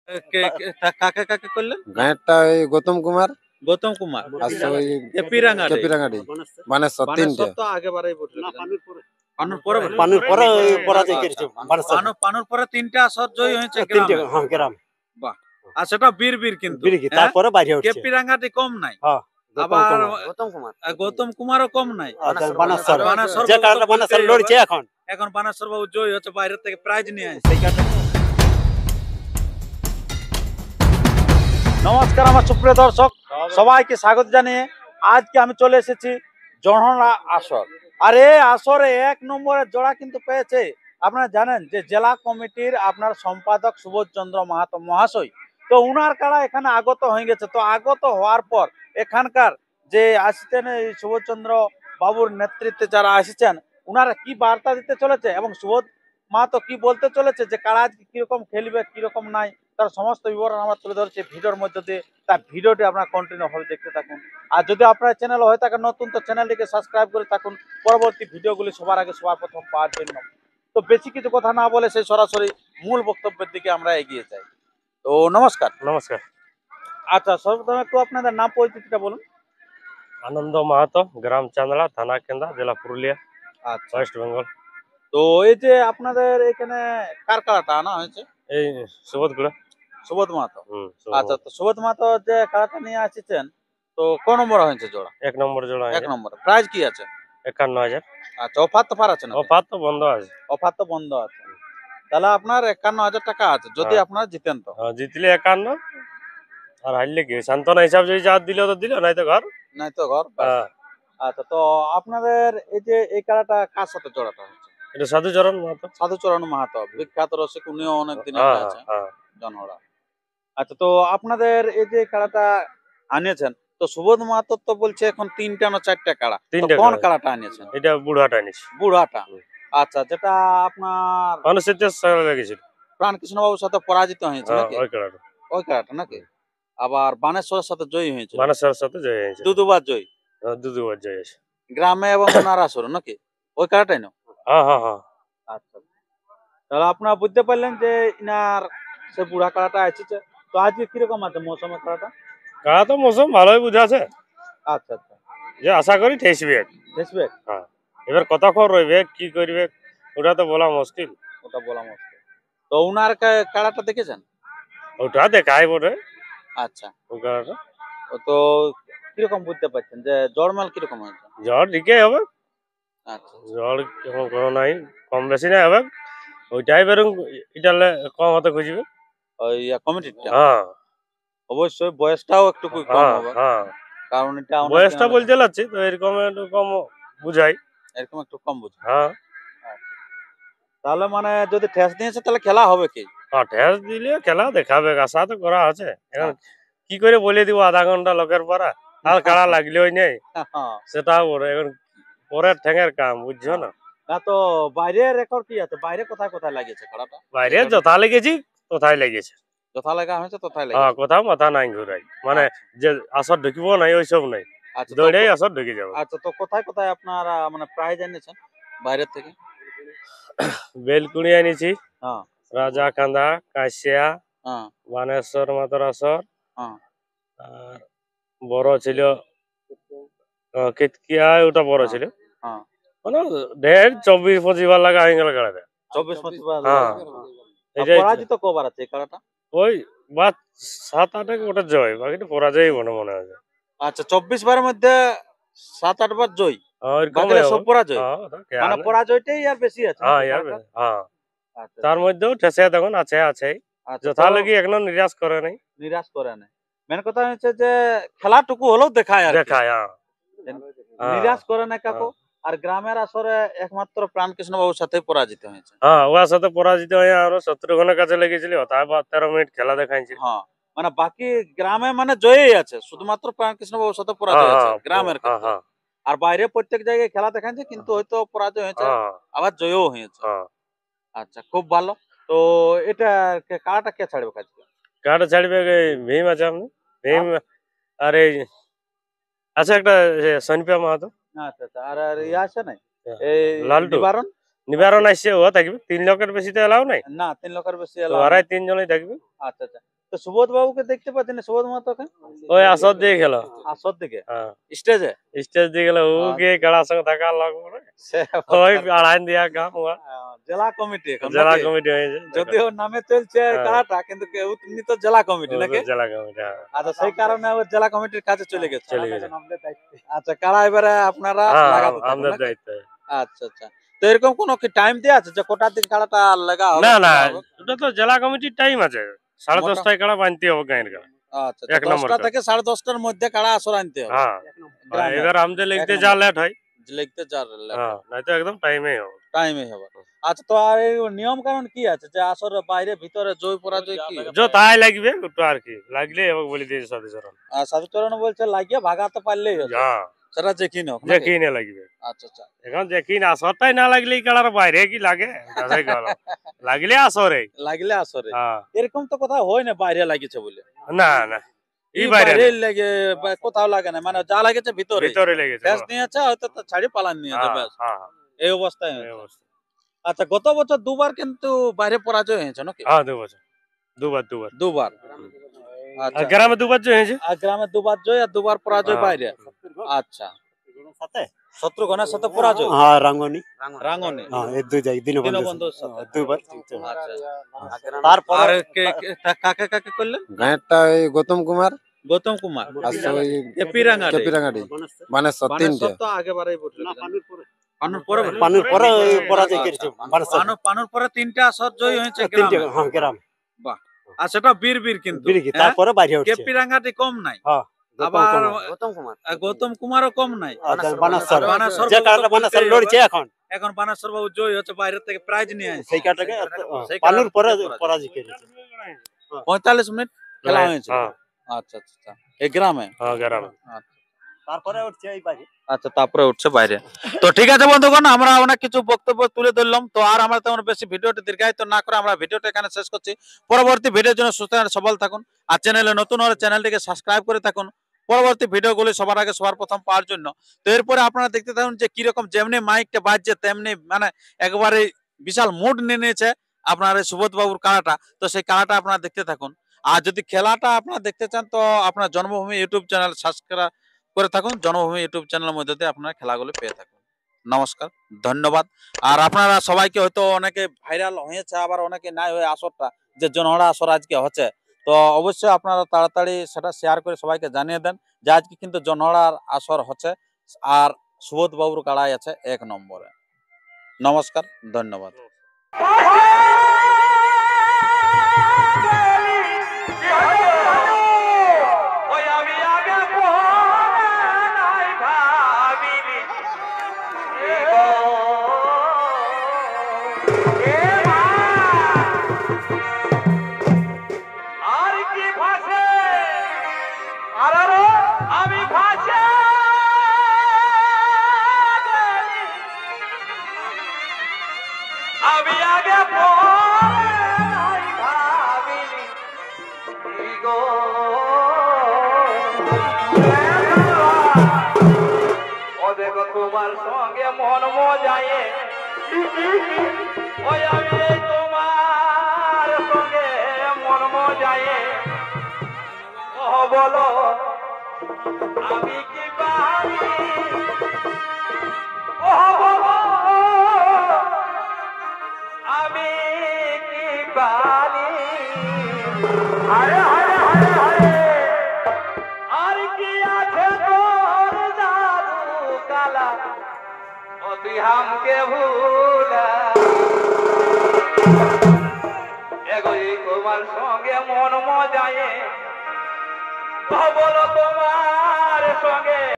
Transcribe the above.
কাকে কাকে করলেন? গাঁয়েরটা ওই গৌতম কুমার গৌতম কুমার আর ওই এপিরাঙ্গাড়ি কেপিরাঙ্গাড়ি বানেশ্বর তিনটে। বানেশ্বর তো আগেবারেই বটে পানুর পরে পানুর পরে ওই পরাজয় করেছে বানেশ্বর। পানুর পরে তিনটা আসর জয় হয়েছে তিনটে গ্রামে। হ্যাঁ গ্রাম বাহ, আর সেটা বীর বীর কিন্তু বিরিগি হ্যাঁ? তারপরে বাইরে উঠছে। কেপিরাঙ্গাটি কম নাই, হ্যাঁ আবার গৌতম কুমার গৌতম কুমারও কম নাই। বানেশ্বর বানেশ্বর যে বাবু কারণে তো বানেশ্বর বলতেই লড়ছে হবে। এখন। এখন বানেশ্বর বাবু জয় হচ্ছে, বাইরের থেকে প্রাইজ নিয়ে আসছে। নমস্কার আমার সুপ্রিয় দর্শক, সবাইকে স্বাগত জানিয়ে আজকে আমি চলে এসেছি জনহরা আসর। আর এই আসরে 1 নম্বরের জোড়া কিন্তু পেয়েছে। আপনারা জানেন যে জেলা কমিটির আপনার সম্পাদক সুবোধ চন্দ্র মাহাতো মহাশয়, তো উনার কারা এখানে আগত হয়ে গেছে। তো আগত হওয়ার পর এখানকার যে আসছেন এই সুবোধ চন্দ্র বাবুর নেতৃত্বে যারা আসছেন, উনারা কি বার্তা দিতে চলেছে এবং সুবোধ মাহাতো কি বলতে চলেছে, যে কারা আজকে কিরকম খেলবে কিরকম নাই, তার সমস্ত বিবরণ আমরা তুলে ধরছি ভিডিওর মধ্যে দিয়ে। তার ভিডিওটি আপনারা কন্টিনিউ ভাবে দেখতে থাকুন। আর যদি আপনার চ্যানেল হয়ে থাকে নতুন, তো চ্যানেলটিকে সাবস্ক্রাইব করে থাকুন পরবর্তী ভিডিওগুলি সবার আগে সবার প্রথম পাওয়ার জন্য। তো বেশি কিছু কথা না বলে সেই সরাসরি মূল বক্তব্যের দিকে আমরা এগিয়ে যাই। তো নমস্কার। নমস্কার। আচ্ছা, সর্বপ্রথম একটু আপনাদের নাম পরিচিতিটা বলুন। আনন্দ মাহাতো, গ্রাম চান্দলা, থানা কেন্দা, জেলা পুরুলিয়া, আচ্ছা, ওয়েস্ট বেঙ্গল। তো এই যে আপনাদের এখানে কার কারাটা আনা হয়েছে? এই সুবোধগুড়া। সুবোধ মাহাতো। আচ্ছা, তো সুবোধ মাহাতো যে কারাটা নিয়ে আসছেন, তো কোন নম্বর হয়েছে জোড়া? 1 নম্বর জোড়া 1 নম্বর। প্রাইজ কি আছে? 51,000। আচ্ছা, অফার তো পার আছে না? অফার তো বন্ধ আছে। অফার তো বন্ধ আছে, তাহলে আপনার 51,000 টাকা আছে যদি হ্যাঁ। আপনারা জিতেন তো। জিতলে 51 আর হারলে কি সান্ত্বনা হিসাব যদি যা দিল তো দিল, নাই তো ঘর। নাই তো ঘর। হ্যাঁ। আচ্ছা, তো আপনাদের এই যে এই খেলাটা কার সাথে জোড়াটা হচ্ছে? এটা সাধুচরণ মাহাতো। সাধুচরণ মাহাতো, বিখ্যাত রসিক, উনিও অনেক দিন হ্যাঁ আগে আছে হ্যাঁ। জনহরা। আচ্ছা, তো আপনাদের এই যে খেলাটা আনিয়েছেন, তো সুবোধ মাহাতো তো বলছে এখন 3টা না 4টা কাড়া, তো 3টে কোন কাড়া। কাড়াটা আনিয়েছেন? এটা বুড়াটা নিস। বুড়াটা। আচ্ছা, যেটা আপনার অনুষ্ঠিতের সঙ্গে লেগেছিল। প্রাণকৃষ্ণ বাবুর সাথে পরাজিত হয়েছে হ্যাঁ নাকি? ওই কাড়াটা। ওই কাড়াটা নাকি? আবার বানেশ্বরের সাথে জয়ী হয়েছে, মানসের সাথে জয় হয়েছে। দুবার জয়ী দুবার জয় হয়েছে। গ্রামে এবং ওনার আসরে নাকি? ওই কাড়াটাই না? হ্যাঁ হ্যাঁ হ্যাঁ। আচ্ছা, তাহলে আপনারা বুঝতে পারলেন যে ইনার সে বুড়া কাড়াটা আসছে। তো আজকে কিরকম আছে মৌসুমের কাড়াটা? কাড়া তো মৌসুম ভালোই বুঝাছে, আচ্ছা আচ্ছা, যে আশা করি ঠেসবে। দেখবে হ্যাঁ, এবার কতক্ষণ রইবে কি করবে ওটা তো বলা মুশকিল। ওটা বলা মুশকিল। তো উনার কাড়াটা দেখেছেন? ওটা দেখাই বটে আচ্ছা, ও কাড়াটা। তো কিরকম বুঝতে পারছেন যে জড়মাল কিরকম হয়েছে? জ্বর ঠিকই হবে। আচ্ছা, জ্বর এখন কোনো নাই, কম বেশি নাই হবে। ওইটাই বেরং এটা কম হতে খুঁজবে। ওই কমিটিটা হ্যাঁ অবশ্যই বয়সটাও একটু কম হ্যাঁ হবে, হ্যাঁ। কারণ এটা অনেক বয়সটা দিন আগে। বলতে লাগছে তো এরকম একটু কম বুঝাই। এরকম একটু কম বুঝি। হ্যাঁ। তাহলে মানে যদি ঠেস দিয়েছে তাহলে খেলা হবে কি? হ্যাঁ ঠেস দিলে খেলা দেখাবে, আশা তো করা আছে। এখন কি করে বলে দিব আধা ঘন্টা লোকের পরা আর কাড়া লাগলেই নেই, সেটাও বড় এখন পরের ঠ্যাঙের কাম, বুঝছো না? না, তো বাইরের রেকর্ড কি আছে? বাইরে কোথায় কোথায় লাগিয়েছে খেলাটা? বাইরে যথা লেগেছি কোথায় লেগেছে। যথা লাগা হয়েছে তথায় হ্যাঁ, লাগিয়েছে। কোথাও মাথা নাই ঘুরাই, মানে যে আসর ঢুকিব নাই ওইসব নাই, আচ্ছা, তো দৌড়েই আসর ঢুকে যাবো। আচ্ছা, তো কোথায় কোথায় আপনারা মানে প্রাইজ এনেছেন বাইরের থেকে? বেলকুড়ি আনিছি, হ্যাঁ রাজা কান্দা, কাশিয়া, হ্যাঁ বানেশ্বর মাতার আসর, হ্যাঁ। আর বড় ছিল কেতকিয়া, ওটা বড় ছিল। হ্যাঁ, মানে ঢের 24-25 বার লাগা হয়ে গেল কাড়াটা। 24-25 বার। হ্যাঁ। আর পরাজিত কবার আছে এই খেলাটা? ওই বা 7-8 ওটা জয়, বাকিটা পরাজয় মনে হয়। আচ্ছা, 24 বারের মধ্যে 7-8 বার জয়, বাকিরা সব পরাজয়। মানে পরাজয়টাই আর বেশি আছে নাকি খেলাটার? আচ্ছা, তার মধ্যেও ঠেসে দেখুন আছে আছে আচ্ছা, যথা লাগি এখনো নিরাশ করে নাই। নিরাশ করে না। মেন কথা হচ্ছে যে খেলাটুকু হলেও দেখায় আর কি। দেখায় নিরাশ করে না কাকু। আর গ্রামের আসরে একমাত্র প্রাণকৃষ্ণ বাবুর সাথে পরাজিত হয়েছে। হ্যাঁ, ওর সাথে পরাজিত হয়ে আরো শত্রুঘ্নের কাছে লেগেছিল, তাই 13 মিনিট খেলা দেখাইছে। হ্যাঁ, মানে বাকি গ্রামে মানে জয়ই আছে, শুধুমাত্র প্রাণকৃষ্ণ বাবুর সাথে পরাজয় আছে গ্রামের ক্ষেত্রে। আর বাইরে প্রত্যেক জায়গায় খেলা দেখাচ্ছে, কিন্তু হয়তো পরাজয় হয়েছে আবার জয়ও হয়েছে। আচ্ছা, খুব ভালো। তো এটা কারাটা কে ছাড়বে কাজকে? কাটা ছাড়বে ভীম আছে, আপনি ভীম আর এই আছে একটা সনপিয়া মাহাতো। আচ্ছা আচ্ছা, আর ইয়ে আছে না এই লালটু নিবারণ? নিবারণ আসছে, ও থাকবে। 3 লোকের বেশি তো এলাও নাই না, 3 লোকের বেশি তো, এলাও আড়াই নাই। 3 জনই থাকবে। আচ্ছা আচ্ছা, তো সুবোধ বাবুকে দেখতে পাচ্ছেন না, সুবোধ মাহাতোকে ওই আসর দিয়ে গেল। আসর দিকে হ্যাঁ স্টেজে স্টেজ দিয়ে গেল ওকে কাড়ার সঙ্গে থাকা লাগবে রে। সে ওই আড়াইন দিয়া কাম ওয়া। জেলা কমিটি এখন জেলা নাকি? কমিটি হয়েছে যদিও নামে চলছে হ্যাঁ। কারাটা কিন্তু উনি তো জেলা কমিটি নাকি? জেলা কমিটি হ্যাঁ। আচ্ছা সেই কারণে ও জেলা কমিটির কাছে চলে গেছে। চলে গেছে। আচ্ছা কারা এবারে আপনারা হ্যাঁ লাগাতে থাকুন আমাদের নাকি? দায়িত্ব। আচ্ছা আচ্ছা। তো এরকম কোনো কি টাইম দেয়া আছে যে কোটার দিন কারাটা লাগা হবে? না না করা হবে? ওটা তো জেলা কমিটির টাইম আছে, 10:30টায় কাড়া বানতে হবে গায়ের কাড়া। আচ্ছা এক নম্বর 10টা কাজ। থেকে 10:30টার মধ্যে কারা আসর আনতে হবে। হ্যাঁ গ্রামে। এবার আমাদের লিখতে এক যা নম্বর। লেট হয় লিখতে চার হ্যাঁ নয়তো একদম টাইমেই হবে। টাইমে হবে। আচ্ছা তো আর এই নিয়ম কানুন কি আছে যে আসর বাইরে ভিতরে জয় পরাজয় কি? যে তাই লাগবে একটু আর কি লাগলে এবং বলে দিয়েছে সাধুচরণ। আর সাধুচরণ বলছে লাগিয়ে ভাগাতে পারলেই হবে। হ্যাঁ সেটা যে কি নোক যে নাকি? কি না লাগবে আচ্ছা আচ্ছা। এখন যে কি না আসরটাই না লাগলে এই কাড়ার বাইরে কি লাগে তাই গেল। লাগলে আসরে লাগলে আসরে। হ্যাঁ এরকম তো কোথাও হয় না বাইরে লাগিছে বলে। না না এই এই বাইরে বাইরে না, লাগে কোথাও লাগে না মানে যা লাগেছে ভিতরে। ভিতরে লেগেছে ফেস নিয়েছে হয়তো তো ছাড়ি পালান নিয়েছে হ্যাঁ ব্যাস। হ্যাঁ এই অবস্থায় এই হয়েছে। অবস্থা। আচ্ছা গত বছর দুবার কিন্তু বাইরে পরাজয় হয়েছে নাকি? হ্যাঁ 2 বছর দুবার দুবার। আর আচ্ছা। গ্রামে দুবার যে হয়েছে আর গ্রামে দুবার জয় আর দুবার পরাজয় হ্যাঁ। বাইরে। আচ্ছা। শত্রুঘ্নের সাথে পরাজয়। হ্যাঁ রাঙ্গনি রাঙ্গনে। হ্যাঁ এই দুই জায়গায় দীনবন্ধু দীনবন্ধুর সাথে। দুইবার আচ্ছা। তারপর আর কাকে কাকে করলেন? গাঁয়েরটা ওই গৌতম কুমার গৌতম কুমার। আর ওই এপিরাঙ্গাড়ি। কেপিরাঙ্গাড়ি বানেশ্বর তিনটে। তো আগেবারেই বলছিল। পানুর পরে বললেন? পানুর পরে পরাজয় আচ্ছা। করেছে বানেশ্বর পানুর পরে 3টা আসর জয় হয়েছে তিনটে গ্রামে। হ্যাঁ গ্রাম বাহ। আর সেটা বীর কিন্তু। বিরিগি হ্যাঁ? তারপরে বাইরে উঠছে কেপিরাঙ্গাটি কম নাই। হ্যাঁ আবার গৌতম কুমার গৌতম কুমারও কম নাই। বানেশ্বর বানেশ্বর যে বাবু তো কারণে বানেশ্বর বলতেই লড়ছে এখন এখন বানেশ্বর বাবু জয় হচ্ছে বাইরে থেকে প্রাইজ নিয়ে আসছে। সেই কারণে সেই পানুর পরে কারণে পরাজয় করেছে 45 মিনিট খেলা হয়েছে। হ্যাঁ আচ্ছা আচ্ছা আচ্ছা। এই গ্রামে। হ্যাঁ গ্রামে তারপরে উঠছে এই বাইরে আচ্ছা তারপরে উঠছে বাইরে। তো ঠিক আছে বন্ধুগণ আমরা অনেক কিছু বক্তব্য তুলে ধরলাম। তো আর আমরা তেমন বেশি ভিডিওটি দীর্ঘায়িত না করে আমরা ভিডিওটা এখানে শেষ করছি। পরবর্তী ভিডিওর জন্য সুস্থ আর সবল থাকুন। আর চ্যানেলে নতুন হলে চ্যানেলটিকে সাবস্ক্রাইব করে থাকুন পরবর্তী ভিডিওগুলি সবার আগে সবার প্রথম পাওয়ার জন্য। তো এরপরে আপনারা দেখতে থাকুন যে কিরকম যেমনি মাইকটা বাজছে তেমনি মানে একবারে বিশাল মুড নিয়ে নিয়েছে আপনার এই সুবোধ বাবুর কাড়াটা। তো সেই কাড়াটা আপনারা দেখতে থাকুন। আর যদি খেলাটা আপনারা দেখতে চান তো আপনার জন্মভূমি ইউটিউব চ্যানেল সাবস্ক্রাইব করে থাকুন। জন্মভূমি ইউটিউব চ্যানেলের মধ্যে দিয়ে আপনারা খেলাগুলো পেয়ে থাকুন। নমস্কার, ধন্যবাদ। আর আপনারা সবাইকে হয়তো অনেকে ভাইরাল হয়েছে আবার অনেকে নাই হয়ে আসরটা যে জনহরা আসর আজকে হচ্ছে। তো অবশ্যই আপনারা তাড়াতাড়ি সেটা শেয়ার করে সবাইকে জানিয়ে দেন যে আজকে কিন্তু জনহরার আসর হচ্ছে আর সুবোধ বাবুর কাড়াই আছে 1 নম্বরে। নমস্কার, ধন্যবাদ। আমি আগে পরে নাই ভাবিনি গো ও দেখো তোমার সঙ্গে মন মজায়ে ওই আমি তোমার সঙ্গে মন মজায়ে ও বলো আমি কি পারি ও বলো আমি কি পারি আরে আরে আরে আরে আর কি আছে তোর জাদু কালা ও তুই হামকে ভুলা এগোই তোমার সঙ্গে মন মজায়ে বলো তোমার সঙ্গে